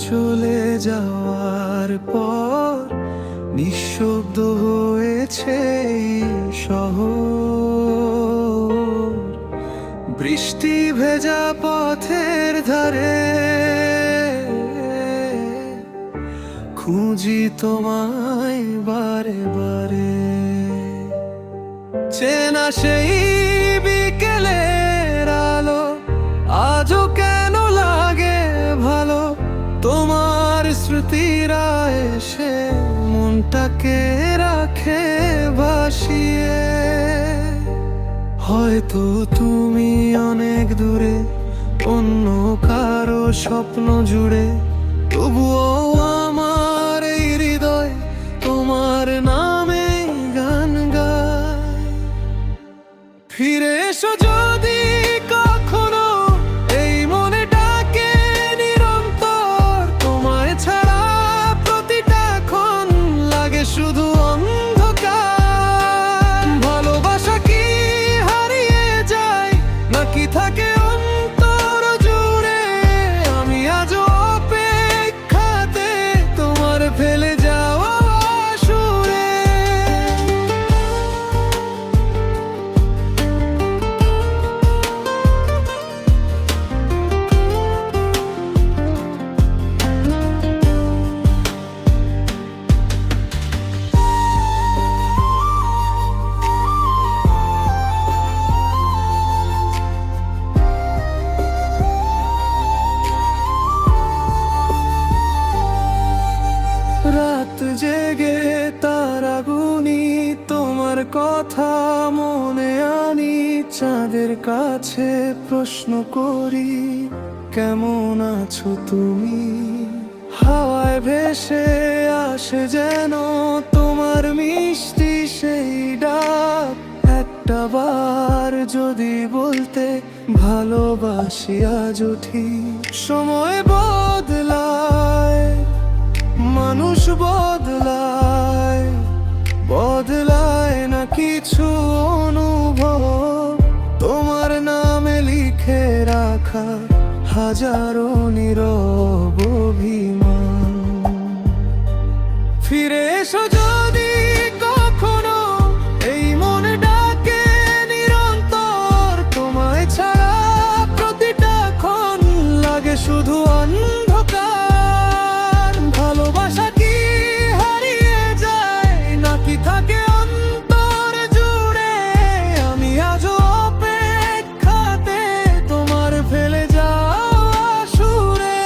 চলে যাওয়ার পর নিঃশব্দ হয়েছে এই শহর। বৃষ্টি ভেজা পথের ধারে খুঁজি তোমায় বারে বারে। চেনা সেই বিকেলের আলো আজও কেন লাগে ভালো, তোমার স্মৃতিরা এসে মনটাকে রাখে ভাসিয়ে। হয়তো তুমি অনেক দূরে অন্য কারো স্বপ্ন জুড়ে, তবুও আমার এই হৃদয় তোমার নামে গান গায়। ফিরে এসো যদি কখনো, এই মনেটাকে নিরন্তর। তোমায় ছাড়া প্রতিটা ক্ষণ লাগে শুধু অন্ধকার। ভালোবাসা কি হারিয়ে যায় নাকি থাকে অন্তর জুড়ে? আমি আজও অপেক্ষাতে তোমার ফেলে যাওয়া সুরে। রাত জেগে তারা গুনি, তোমার কথা মনে আনি। চাঁদের কাছে প্রশ্ন করি, কেমন আছো তুমি? হাওয়ায় ভেসে আসে যেন তোমার মিষ্টি সেই ডাক। একটা বার যদি বলতে ভালোবাসি আজও ঠিক। সময় বদলায়, মানুষ বদলায়, বদলায় না কিছু অনুভব। তোমার নামে লিখে রাখা হাজারো নীরব অভিমান। ফিরে এসো যদি কখনো, এই মনটাকে নিরন্তর। তোমায় ছাড়া প্রতিটা ক্ষণ লাগে শুধু অন্ধকার। ভালোবাসা কি হারিয়ে যায় নাকি থাকে অন্তর জুড়ে? আমি আজও অপেক্ষাতে তোমার ফেলে যাওয়া সুরে।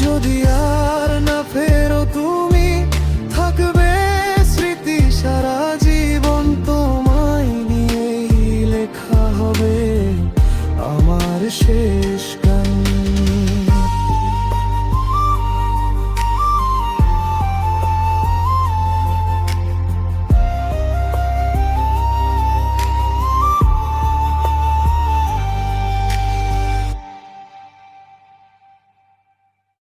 যদি আর না ফেরো তুমি, থাকবে স্মৃতি সারা জীবন। তোমায় নিয়েই লেখা হবে আমার শেষ